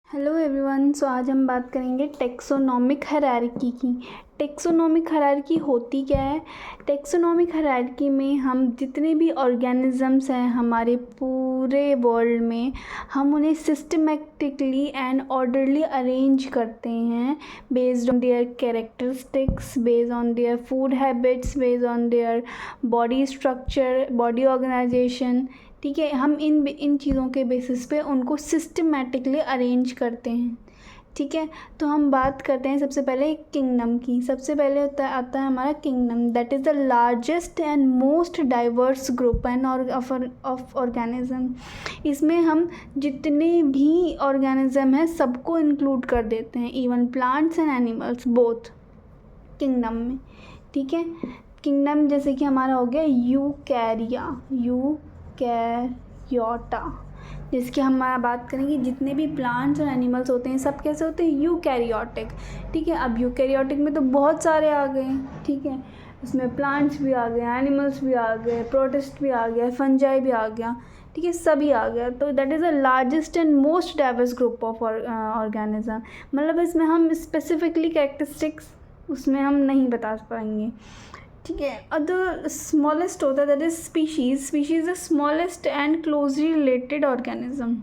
Hello everyone. सो आज हम बात करेंगे टेक्सोनोमिक हायरार्की की। टेक्सोनोमिक हायरार्की होती क्या है? टेक्सोनोमिक हायरार्की में हम जितने भी ऑर्गेनिजम्स हैं हमारे पूरे वर्ल्ड में, हम उन्हें सिस्टमेटिकली एंड ऑर्डरली अरेंज करते हैं based on their characteristics, based on their food habits, based on their body structure, body organization. ठीक है, हम इन चीज़ों के बेसिस पे उनको सिस्टमेटिकली अरेंज करते हैं। ठीक है, तो हम बात करते हैं सबसे पहले किंगडम की। सबसे पहले आता है हमारा kingdom, that is the largest and most diverse group end of organism. इसमें हम जितने भी ऑर्गेनिज्म हैं सबको इंक्लूड कर देते हैं, even plants and animals both kingdom में। ठीक है, किंगडम जैसे कि हमारा हो गया यूकैरियोटा। जिसकी हम बात करेंगे, जितने भी प्लांट्स और एनिमल्स होते हैं सब कैसे होते हैं? यूकैरियोटिक। ठीक है, अब यूकैरियोटिक में तो बहुत सारे आ गए। ठीक है, उसमें प्लांट्स भी आ गए, एनिमल्स भी आ गए, प्रोटिस्ट भी आ गया, फंजाई भी आ गया। ठीक है, सभी आ गया। तो that is the largest and most diverse group of organism. मतलब इसमें हम स्पेसिफिकली कैरेक्टरिस्टिक्स उसमें हम नहीं बता पाएंगे। ठीक है, अदर स्मॉलेस्ट होता है that is species. Species the smallest and closely related organism.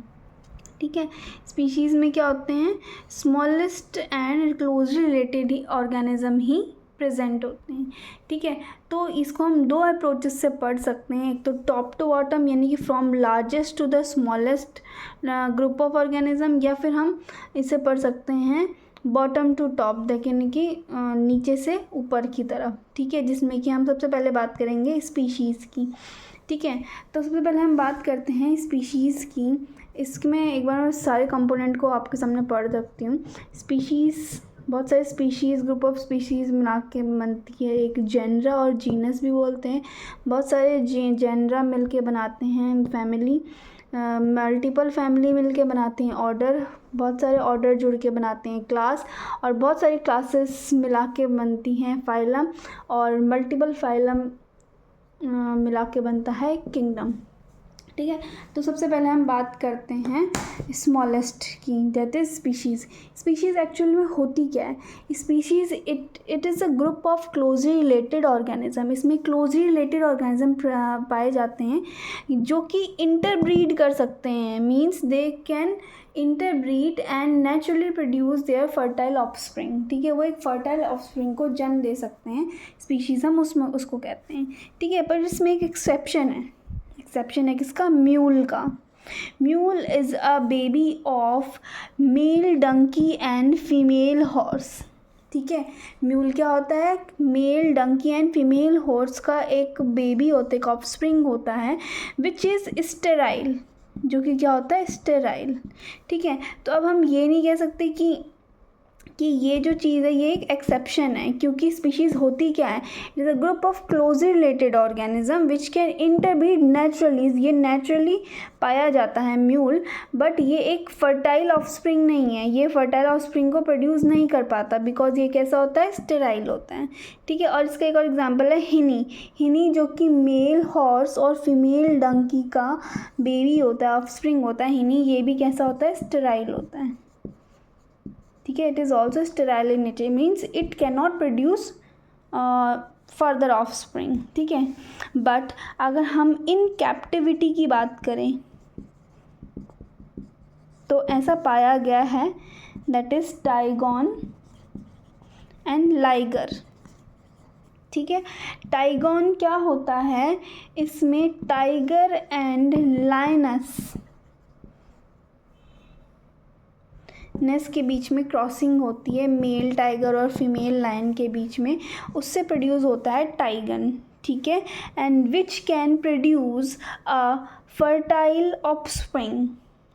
ठीक है, स्पीशीज़ में क्या होते हैं? Smallest and closely related organism he present होते हैं। ठीक है, तो इसको हम दो अप्रोचेस से पढ़ सकते हैं। एक तो टॉप टू बॉटम, यानी कि from largest to the smallest group of organism, या फिर हम इसे पढ़ सकते हैं बॉटम टू टॉप, देखें कि नीचे से ऊपर की तरफ। ठीक है, जिसमें कि हम सबसे पहले बात करेंगे स्पीशीज़ की। ठीक है, तो सबसे पहले हम बात करते हैं स्पीशीज़ की। इसमें एक बार मैं सारे कंपोनेंट को आपके सामने पढ़ सकती हूँ। स्पीशीज़, बहुत सारे स्पीशीज़, ग्रुप ऑफ स्पीशीज़ मिला के बनती है एक जेनरा, और जीनस भी बोलते हैं। बहुत सारे जेनरा मिल के बनाते हैं फैमिली, मल्टीपल फैमिली मिलके बनाते हैं ऑर्डर, बहुत सारे ऑर्डर जुड़ के बनाते हैं क्लास, और बहुत सारी क्लासेस मिला के बनती हैं फाइलम, और मल्टीपल फाइलम मिला के बनता है किंगडम। ठीक है, तो सबसे पहले हम बात करते हैं स्मॉलेस्ट की, that is species. Species actual में होती क्या है? Species it is a group of closely related organism. इसमें क्लोजली रिलेटेड ऑर्गेनिज्म पाए जाते हैं जो कि इंटरब्रीड कर सकते हैं, means they can interbreed and naturally produce their fertile offspring. ठीक है, वो एक फर्टाइल ऑफस्प्रिंग को जन्म दे सकते हैं, स्पीशीज़ हम उसमें उसको कहते हैं। ठीक है, पर इसमें एक एक्सेप्शन है। एक्सेप्शन है किसका? म्यूल का। Mule is a baby of male donkey and female horse. ठीक है, म्यूल क्या होता है? Male donkey and female horse का एक बेबी होता है, एक ऑफस्प्रिंग होता है, विच इज़ स्टेराइल, जो कि क्या होता है? स्टेराइल। ठीक है, तो अब हम ये नहीं कह सकते कि ये जो चीज़ है ये एक एक्सेप्शन है, क्योंकि स्पीशीज़ होती क्या है? It is a group of closely related organism which can interbreed naturally. ये नेचुरली पाया जाता है म्यूल, बट ये एक फर्टाइल ऑफस्प्रिंग नहीं है, ये फर्टाइल ऑफस्प्रिंग को प्रोड्यूस नहीं कर पाता, बिकॉज ये कैसा होता है? स्टेराइल होता है। ठीक है, और इसका एक और एग्जाम्पल है हिनी। हिनी जो कि मेल हॉर्स और फीमेल डंकी का बेबी होता है, ऑफस्प्रिंग होता है हिनी, ये भी कैसा होता है? स्टेराइल होता है। ठीक है, it is also sterile in nature, means it can not produce further of spring. ठीक है, बट अगर हम इन कैप्टिविटी की बात करें तो ऐसा पाया गया है, that is tigon and liger. ठीक है, टाइगॉन क्या होता है? इसमें टाइगर एंड लायनस नेस के बीच में क्रॉसिंग होती है, मेल टाइगर और फीमेल लायन के बीच में, उससे प्रोड्यूस होता है टाइगन। ठीक है, and which can produce a fertile offspring.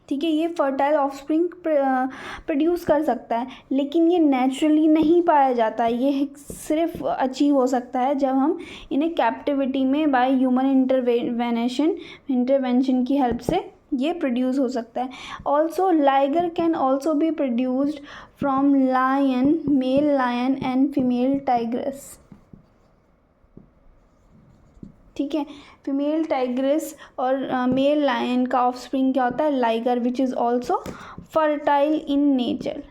ठीक है, ये फर्टाइल ऑफस्प्रिंग प्रोड्यूस कर सकता है, लेकिन ये नेचुरली नहीं पाया जाता, ये सिर्फ अचीव हो सकता है जब हम इन्हें कैप्टिविटी में बाय ह्यूमन इंटरवेंशन की हेल्प से ये प्रोड्यूस हो सकता है। Also liger can also be produced from lion, male lion and female tigress. ठीक है। फीमेल टाइग्रेस और मेल लायन का ऑफस्प्रिंग क्या होता है, liger, which is also fertile in nature.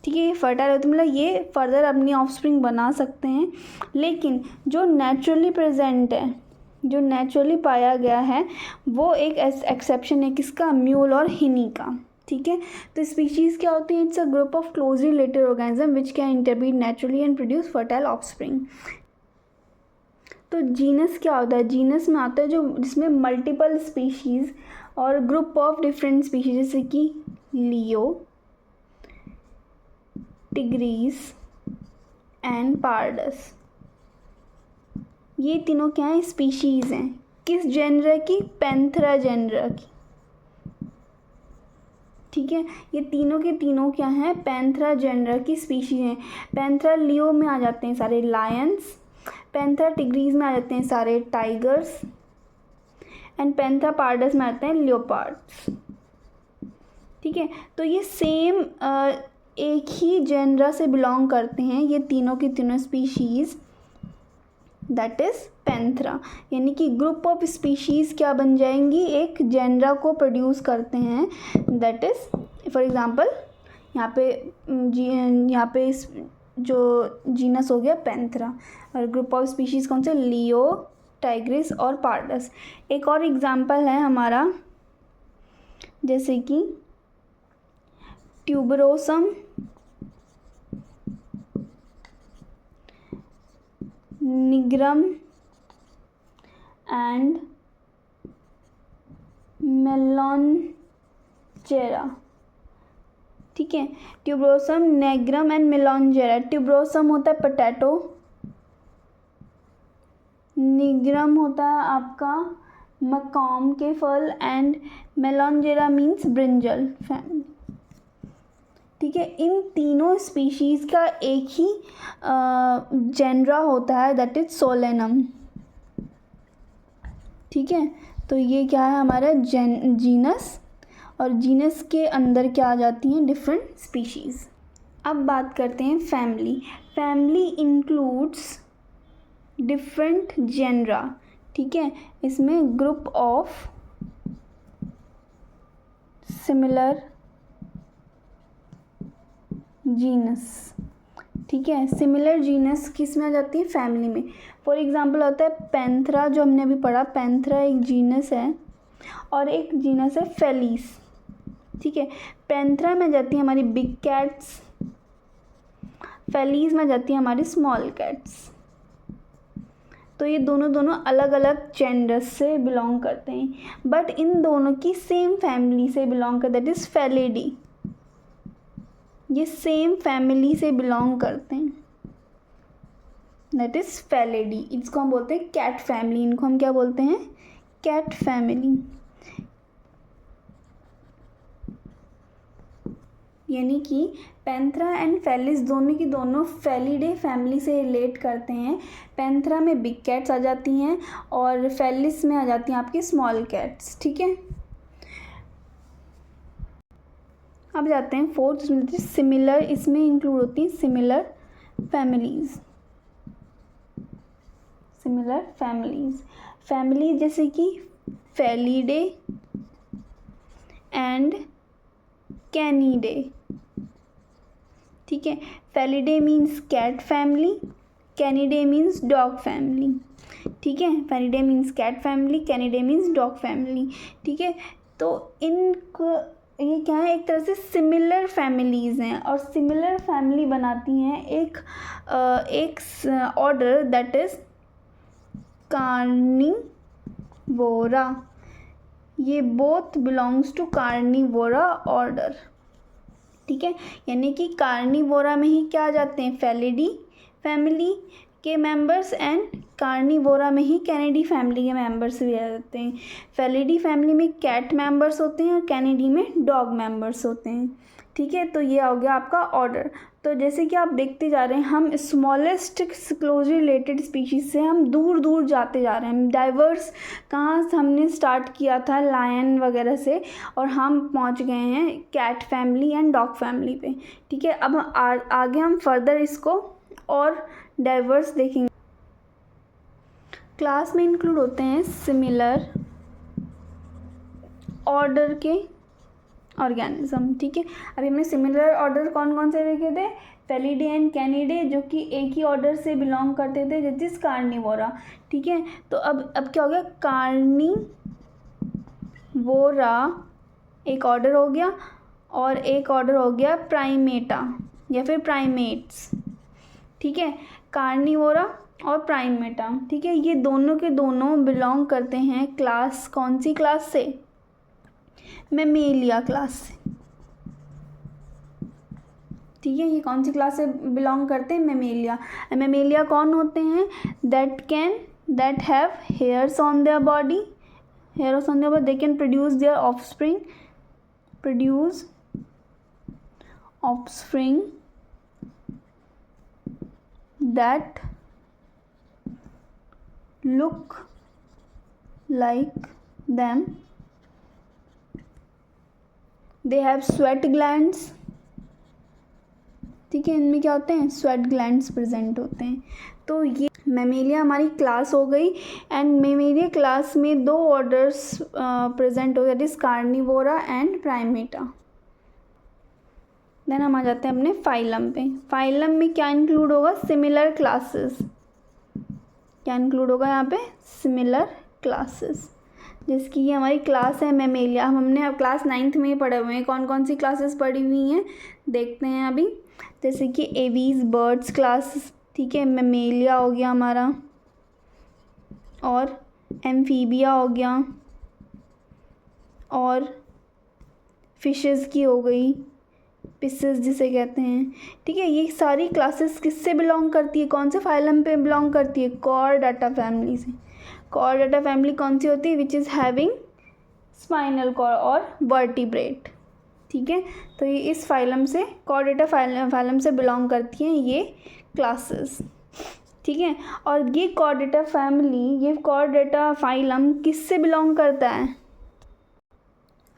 ठीक है, ये फर्टाइल होता है, मतलब ये फर्दर अपनी ऑफस्प्रिंग बना सकते हैं। लेकिन जो नेचुरली प्रेजेंट है, जो नेचुरली पाया गया है, वो एक एक्सेप्शन है, किसका, म्यूल और हिनी का। ठीक है, तो स्पीशीज़ क्या होती है, it's a group of closely related organism which can interbreed naturally and produce fertile offspring. तो जीनस क्या होता है, जीनस में आता है जो जिसमें मल्टीपल स्पीशीज़ और ग्रुप ऑफ डिफरेंट स्पीशीज, जैसे कि लियो, टिग्रीस एंड पार्डस, ये तीनों क्या है, स्पीशीज़ हैं। किस जेनर की, पैंथेरा जेनर की। ठीक है, ये तीनों के तीनों क्या हैं, पैंथेरा जेनर की स्पीशीज़ हैं। पैंथेरा लियो में आ जाते हैं सारे लायंस, पैंथेरा टिग्रीज में आ जाते हैं सारे टाइगर्स, एंड पैंथेरा पार्डस में आते हैं लियोपार्ड्स। ठीक है, तो ये सेम एक ही जेनरा से बिलोंग करते हैं ये तीनों की तीनों स्पीशीज़, दैट इज़ पैंथेरा। यानी कि ग्रुप ऑफ स्पीशीज़ क्या बन जाएंगी, एक जेनरा को प्रोड्यूस करते हैं, दैट इज़ फॉर एग्ज़ाम्पल यहाँ पे जो जीनस हो गया पैंथेरा, और ग्रुप ऑफ स्पीशीज़ कौन से, लियो, टाइग्रिस और पार्डस। एक और एग्जांपल है हमारा, जैसे कि ट्यूबरोसम, निग्रम एंड मेलॉन्जेरा। ठीक है, ट्यूबरोसम, नेग्रम एंड मेलॉन्जेरा। ट्यूबरोसम होता है पोटैटो, निग्रम होता है आपका मकाम के फल, एंड मेलॉन्जेरा मीन्स ब्रिंजल फैमिली। ठीक है, इन तीनों स्पीशीज़ का एक ही जेनरा होता है, दैट इज सोलेनम। ठीक है, तो ये क्या है हमारा जीनस, और जीनस के अंदर क्या आ जाती हैं, डिफरेंट स्पीशीज़। अब बात करते हैं family. Family includes different genera. ठीक है, इसमें ग्रुप ऑफ सिमिलर जीनस। ठीक है, सिमिलर जीनस किस में आ जाती है, फैमिली में। फॉर एग्जांपल होता है पैंथेरा, जो हमने अभी पढ़ा, पैंथेरा एक जीनस है, और एक जीनस है फेलिस। ठीक है, पैंथेरा में जाती है हमारी बिग कैट्स, फेलिस में जाती है हमारी स्मॉल कैट्स। तो ये दोनों अलग अलग जेंडर्स से बिलोंग करते हैं, बट इन दोनों की सेम फैमिली से बिलोंग करते, दैट इज़ फेलिडी। ये सेम फैमिली से बिलोंग करते हैं, दैट इज़ फेलिडी। इसको हम बोलते हैं कैट फैमिली, इनको हम क्या बोलते हैं, कैट फैमिली। यानी कि पैंथेरा एंड फेलिस दोनों की दोनों फेलिडे फैमिली से रिलेट करते हैं। पैंथेरा में बिग कैट्स आ जाती हैं और फेलिस में आ जाती हैं आपकी स्मॉल कैट्स। ठीक है, अब जाते हैं फोर्थ, सिमिलर। इसमें इंक्लूड होती हैं सिमिलर फैमिलीज। सिमिलर फैमिलीज जैसे कि फेलिडे एंड कैनिडे। ठीक है, felidae means cat family, canidae means dog family. ठीक है, felidae means cat family, canidae means dog family. ठीक है, तो इनको ये क्या है, एक तरह से सिमिलर फैमिलीज़ हैं, और सिमिलर फैमिली बनाती हैं एक ऑर्डर, दैट इज़ कार्निवोरा। ये both belongs to carnivora order. ठीक है, यानी कि कार्निवोरा में ही क्या आ जाते हैं, फेलिडी फैमिली के मेंबर्स, एंड कार्निवोरा में ही कैनिडी फैमिली के मेंबर्स भी आ जाते हैं। फेलिडी फैमिली में कैट मेंबर्स होते हैं और कैनिडी में डॉग मेंबर्स होते हैं। ठीक है, तो ये हो गया आपका ऑर्डर। तो जैसे कि आप देखते जा रहे हैं, हम स्मॉलेस्ट क्लोजली रिलेटेड स्पीशीज़ से हम दूर दूर जाते जा रहे हैं। डाइवर्स कहाँ से हमने स्टार्ट किया था, लायन वगैरह से, और हम पहुँच गए हैं cat family and dog family पे। ठीक है, अब आगे हम फर्दर इसको और डाइवर्स देखेंगे। क्लास में इंक्लूड होते हैं सिमिलर ऑर्डर के ऑर्गेनिज्म, ठीक है। अभी हमने सिमिलर ऑर्डर कौन कौन से देखे थे, फेलिडे एंड कैनिडे, जो कि एक ही ऑर्डर से बिलोंग करते थे, जस्ट इज कार्निवोरा, ठीक है। तो अब क्या हो गया, कार्निवोरा एक ऑर्डर हो गया और एक ऑर्डर हो गया प्राइमेटा या फिर प्राइमेट्स, ठीक है। कार्निवोरा और प्राइमेटा, ठीक है, ये दोनों के दोनों बिलोंग करते हैं क्लास, कौन सी क्लास से, मेमेलिया क्लास से, ठीक है। ये कौन सी क्लास से बिलोंग करते हैं, मेमेलिया। मेमेलिया कौन होते हैं, that have hairs on their body, they can produce their offspring that look like them, they have sweat glands, ठीक है। इनमें क्या होते हैं, स्वेट ग्लैंड्स प्रेजेंट होते हैं। तो ये मेमेलिया हमारी क्लास हो गई, एंड मेमेलिया क्लास में दो ऑर्डर्स प्रेजेंट हो, that is carnivora and primata. Then हम आ जाते हैं अपने फाइलम पे। फाइलम में क्या इंक्लूड होगा, सिमिलर क्लासेस, क्या इंक्लूड होगा यहाँ पे, सिमिलर क्लासेस, जिसकी ये हमारी क्लास है मेमेलिया। हमने अब क्लास 9th में ही पढ़े हुए हैं, कौन कौन सी क्लासेस पढ़ी हुई हैं देखते हैं अभी। जैसे कि एवीज बर्ड्स क्लास, ठीक है, मेमेलिया हो गया हमारा, और एम्फीबिया हो गया, और फिशेस की हो गई, पिसेस जिसे कहते हैं, ठीक है। ये सारी क्लासेस किससे बिलोंग करती है, कौन से फाइलम पे बिलोंग करती है, कॉर्डेटा फैमिली से। कॉर्डेटा फैमिली कौन सी होती है, which is having spinal cord और वर्टिब्रेट, ठीक है। तो ये इस फाइलम से, कॉर्डेटा फाइलम से बिलोंग करती हैं ये क्लासेस, ठीक है। और ये कॉर्डेटा फैमिली, ये कॉर्डेटा फाइलम किससे बिलोंग करता है,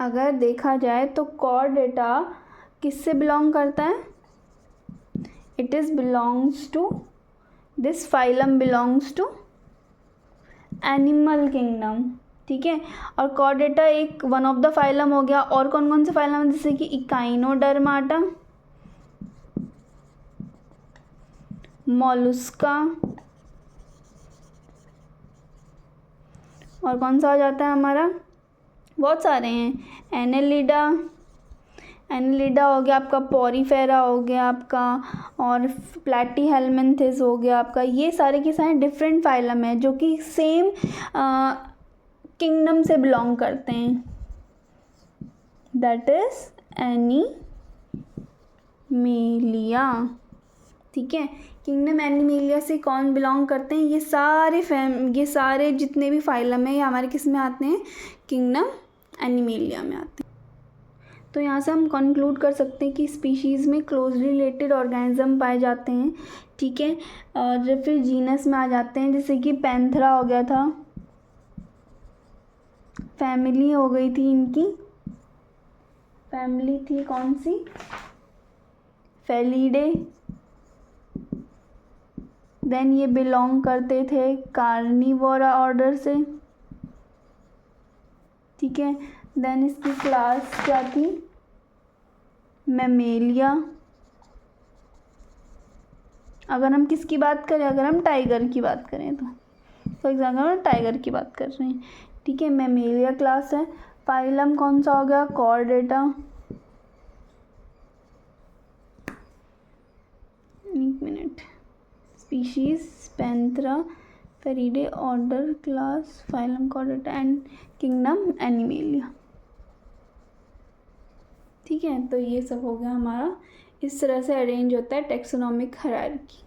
अगर देखा जाए तो कॉर्डेटा किससे बिलोंग करता है, it is belongs to, this phylum belongs to animal kingdom, ठीक है। और कॉर्डेटा एक वन ऑफ द फाइलम हो गया। और कौन कौन से फाइलम है, जैसे कि इकाइनोडर्माटा, मोलुस्का, और कौन सा आ जाता है हमारा, बहुत सारे हैं, एनेलिडा हो गया आपका, पॉरीफेरा हो गया आपका, और प्लैटीहेल्मिन्थिस हो गया आपका। ये सारे के सारे डिफरेंट फाइलम है जो कि सेम किंगडम से बिलोंग करते हैं, दैट इज एनिमेलिया, ठीक है। किंगडम एनिमेलिया से कौन बिलोंग करते हैं, ये सारे जितने भी फाइलम है ये हमारे किस में आते हैं, किंगडम एनिमेलिया में आते हैं। तो यहाँ से हम कंक्लूड कर सकते हैं कि स्पीशीज़ में क्लोजली रिलेटेड ऑर्गेनिज्म पाए जाते हैं, ठीक है। और फिर जीनस में आ जाते हैं, जैसे कि पैंथरा हो गया था, फैमिली हो गई थी, इनकी फैमिली थी कौन सी, फेलिडे। देन ये बिलोंग करते थे कार्निवोरा ऑर्डर से, ठीक है। देन इसकी क्लास क्या थी, मेमेलिया। अगर हम किसकी बात करें, अगर हम टाइगर की बात करें तो फॉर एग्जाम्पल हम टाइगर की बात कर रहे हैं, ठीक है, मेमेलिया क्लास है। फाइलम कौन सा हो गया, कॉर्डेटा, एक मिनट, species Panthera, Felidae, order, class, phylum Chordata and kingdom Animalia, ठीक है। तो ये सब हो गया हमारा, इस तरह से अरेंज होता है टेक्सोनॉमिक हायरार्की।